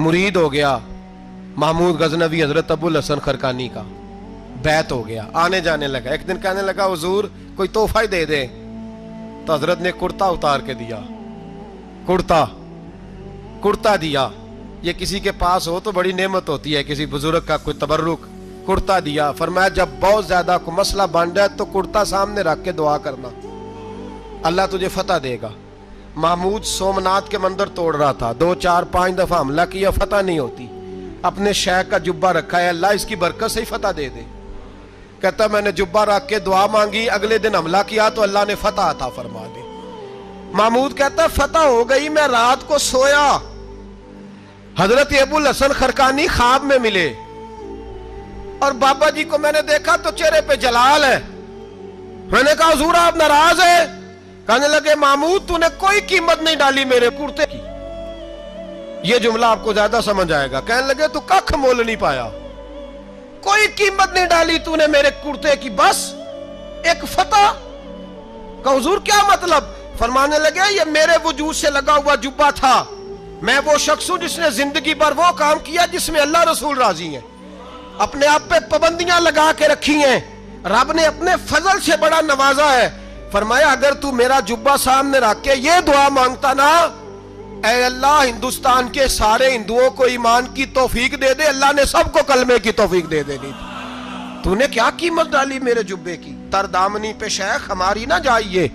مرید ہو گیا محمود غزنوی حضرت ابو الحسن خرقانی کا، بیعت ہو گیا، آنے جانے لگا۔ ایک دن کہنے لگا حضور کوئی تحفہ ہی دے دے، تو حضرت نے کرتا اتار کے دیا، کرتا دیا۔ یہ کسی کے پاس ہو تو بڑی نعمت ہوتی ہے، کسی بزرگ کا کوئی تبرک، کرتا دیا۔ فرمایا جب بہت زیادہ کوئی مسئلہ بن جائے تو کرتا سامنے رکھ کے دعا کرنا، اللہ تجھے فتح دے گا۔ محمود سومنات کے مندر توڑ رہا تھا، 2 4 5 دفعہ حملہ کیا، فتح نہیں ہوتی۔ اپنے شیخ کا جبہ رکھا ہے، اللہ اس کی برکت سے ہی فتح دے دے۔ کہتا میں نے جبہ رکھ کے دعا مانگی، اگلے دن حملہ کیا تو اللہ نے فتح عطا فرما دی۔ محمود کہتا فتح ہو گئی، میں رات کو سویا، حضرت ابو الحسن خرقانی خواب میں ملے، اور بابا جی کو میں نے دیکھا تو چہرے پہ جلال ہے۔ میں نے کہا حضور آپ ناراض ہیں؟ کہنے لگے محمود تو نے کوئی قیمت نہیں ڈالی میرے کرتے کی۔ یہ جملہ آپ کو زیادہ سمجھ آئے گا۔ کہنے لگے تو ککھ مول نہیں پایا، کوئی قیمت نہیں ڈالی تو نے میرے کرتے کی، بس ایک فتح۔ کہ حضور کیا مطلب؟ فرمانے لگے یہ میرے وجود سے لگا ہوا جبہ تھا، میں وہ شخص ہوں جس نے زندگی پر وہ کام کیا جس میں اللہ رسول راضی ہیں، اپنے آپ پہ پابندیاں لگا کے رکھی ہیں، رب نے اپنے فضل سے بڑا نوازا ہے۔ فرمایا اگر تو میرا جبہ سامنے رکھ کے یہ دعا مانگتا نا، اے اللہ ہندوستان کے سارے ہندوؤں کو ایمان کی توفیق دے دے، اللہ نے سب کو کلمے کی توفیق دے دینی تھی۔ تو نے کیا قیمت ڈالی میرے جبے کی؟ تر دامنی پہ شیخ ہماری نہ جائیے،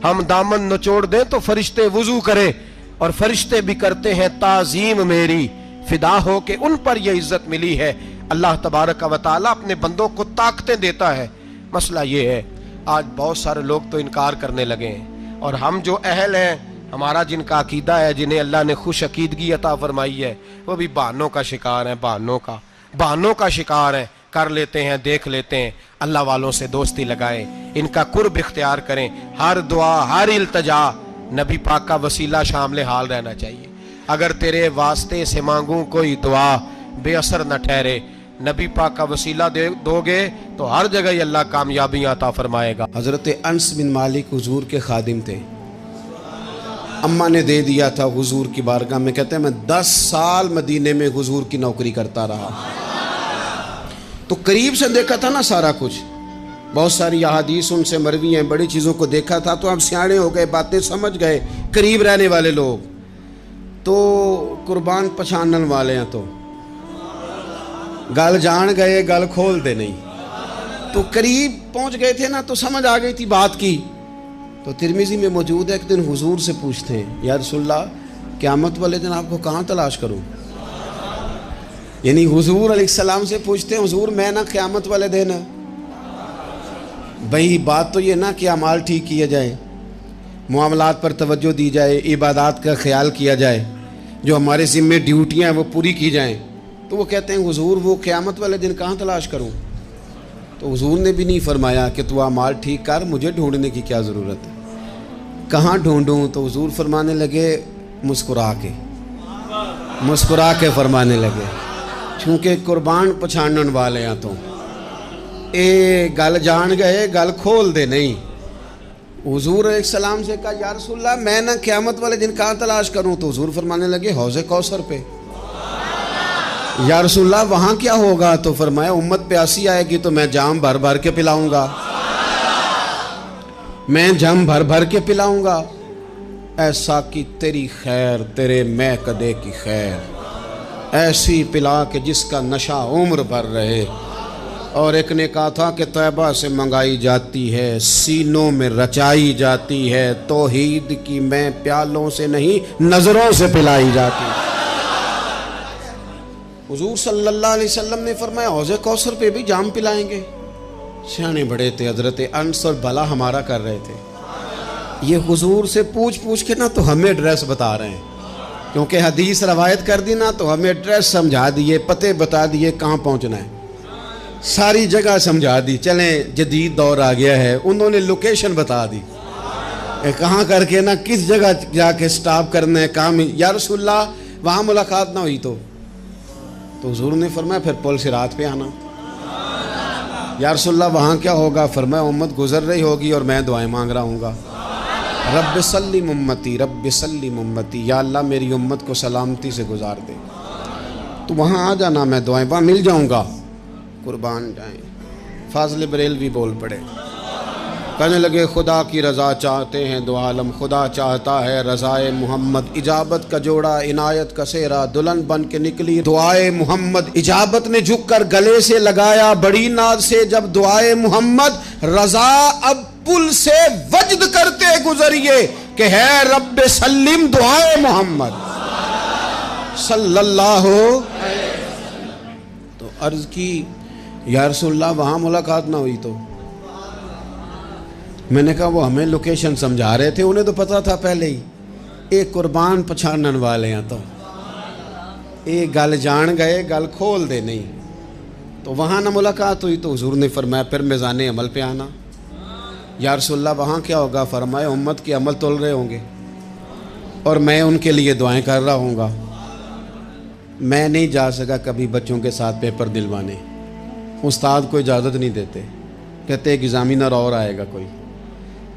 ہم دامن نچوڑ دیں تو فرشتے وضو کرے، اور فرشتے بھی کرتے ہیں تعظیم میری، فدا ہو کہ ان پر یہ عزت ملی ہے۔ اللہ تبارک و تعالیٰ اپنے بندوں کو طاقتیں دیتا ہے۔ مسئلہ یہ ہے آج بہت سارے لوگ تو انکار کرنے لگے ہیں، اور ہم جو اہل ہیں، ہمارا جن کا عقیدہ ہے، جنہیں اللہ نے خوش عقیدگی عطا فرمائی ہے، وہ بھی بہانوں کا شکار ہیں، بہانوں کا شکار ہیں۔ کر لیتے ہیں، دیکھ لیتے ہیں۔ اللہ والوں سے دوستی لگائیں، ان کا قرب اختیار کریں، ہر دعا ہر التجا نبی پاک کا وسیلہ شامل حال رہنا چاہیے۔ اگر تیرے واسطے سے مانگوں کوئی دعا بے اثر نہ ٹھہرے، نبی پاک کا وسیلہ دو گے تو ہر جگہ ہی اللہ کامیابیاں عطا فرمائے گا۔ حضرت انس بن مالک حضور کے خادم تھے، اماں نے دے دیا تھا حضور کی بارگاہ میں، کہتے ہیں میں 10 سال مدینے میں حضور کی نوکری کرتا رہا، تو قریب سے دیکھا تھا نا سارا کچھ، بہت ساری احادیث ان سے مروی ہیں، بڑی چیزوں کو دیکھا تھا، تو اب سیانے ہو گئے، باتیں سمجھ گئے، قریب رہنے والے لوگ تو قربان پچھانن والے ہیں، تو گل جان گئے گل کھول دے نہیں، تو قریب پہنچ گئے تھے نا، تو سمجھ آ گئی تھی بات کی۔ تو ترمذی میں موجود ہے، ایک دن حضور سے پوچھتے ہیں یا رسول اللہ قیامت والے دن آپ کو کہاں تلاش کروں؟ یعنی حضور علیہ السلام سے پوچھتے ہیں حضور میں نا قیامت والے دن، بھئی بات تو یہ نا کہ اعمال ٹھیک کیا جائے، معاملات پر توجہ دی جائے، عبادات کا خیال کیا جائے، جو ہمارے ذمہ ڈیوٹیاں ہیں وہ پوری کی جائیں۔ تو وہ کہتے ہیں حضور وہ قیامت والے دن کہاں تلاش کروں؟ تو حضور نے بھی نہیں فرمایا کہ تو اعمال ٹھیک کر، مجھے ڈھونڈنے کی کیا ضرورت ہے، کہاں ڈھونڈوں؟ تو حضور فرمانے لگے مسکرا کے فرمانے لگے، چونکہ قربان پچھانن والے ہیں، تو اے گل جان گئے گل کھول دے نہیں۔ حضور علیہ السلام سے کہا یا رسول اللہ میں نہ قیامت والے دن کہاں تلاش کروں؟ تو حضور فرمانے لگے حوض کوثر پہ۔ یا رسول اللہ وہاں کیا ہوگا؟ تو فرمایا امت پیاسی آئے گی تو میں جام بھر بھر کے پلاؤں گا، میں جام بھر بھر کے پلاؤں گا۔ ایسا کی تیری خیر تیرے میں کدے کی خیر، ایسی پلا کہ جس کا نشہ عمر بھر رہے۔ اور ایک نے کہا تھا کہ طیبہ سے منگائی جاتی ہے، سینوں میں رچائی جاتی ہے، توحید کی میں پیالوں سے نہیں نظروں سے پلائی جاتی ہے۔ حضور صلی اللہ علیہ وسلم نے فرمایا حوض کوثر پہ بھی جام پلائیں گے۔ سیانے بڑے تھے حضرت انس، اور بھلا ہمارا کر رہے تھے۔ یہ حضور سے پوچھ کے نا تو ہمیں ایڈریس بتا رہے ہیں، کیونکہ حدیث روایت کر دی نا تو ہمیں ایڈریس سمجھا دیے، پتے بتا دیے کہاں پہنچنا ہے، ساری جگہ سمجھا دی۔ چلیں جدید دور آ گیا ہے، انہوں نے لوکیشن بتا دی کہاں کر کے نا کس جگہ جا کے سٹاپ کرنا ہے کام۔ یا رسول اللہ وہاں ملاقات نہ ہوئی تو حضور نے فرمایا پھر پل صراط پہ آنا۔ یا رسول اللہ وہاں کیا ہوگا؟ فرمایا امت گزر رہی ہوگی اور میں دعائیں مانگ رہا ہوں گا، رب سلم امتی رب سلم امتی، یا اللہ میری امت کو سلامتی سے گزار دے۔ تو وہاں آ جانا, میں دعائیں وہاں مل جاؤں گا. قربان جائیں. فاضل بریلوی بول پڑے, کہنے لگے خدا کی رضا چاہتے ہیں دو عالم, خدا چاہتا ہے رضائے محمد. اجابت کا جوڑا عنایت کا سہرا, دلہن بن کے نکلی دعائے محمد. اجابت نے جھک کر گلے سے لگایا بڑی ناز سے جب دعائے محمد. رضا اب پل سے وجد کرتے گزریے کہ ہے رب سلم دعائے محمد صلی اللہ. تو عرض کی یا رسول اللہ وہاں ملاقات نہ ہوئی تو؟ میں نے کہا وہ ہمیں لوکیشن سمجھا رہے تھے, انہیں تو پتا تھا پہلے ہی. ایک قربان پچھانن والے ہیں تو ایک گل جان گئے, گل کھول دے نہیں. تو وہاں نہ ملاقات ہوئی تو حضور نے فرمایا پھر میزان عمل پہ آنا. یا رسول اللہ وہاں کیا ہوگا؟ فرمایا امت کے عمل تول رہے ہوں گے اور میں ان کے لیے دعائیں کر رہا ہوں گا. میں نہیں جا سکا کبھی بچوں کے ساتھ پیپر دلوانے, استاد کو اجازت نہیں دیتے, کہتے ایک ایگزامینر اور آئے گا کوئی,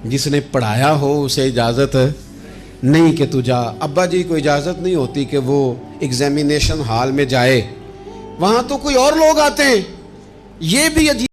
جس نے پڑھایا ہو اسے اجازت نہیں کہ تو جا. ابا جی کو اجازت نہیں ہوتی کہ وہ ایگزامینیشن ہال میں جائے, وہاں تو کوئی اور لوگ آتے ہیں. یہ بھی عجیب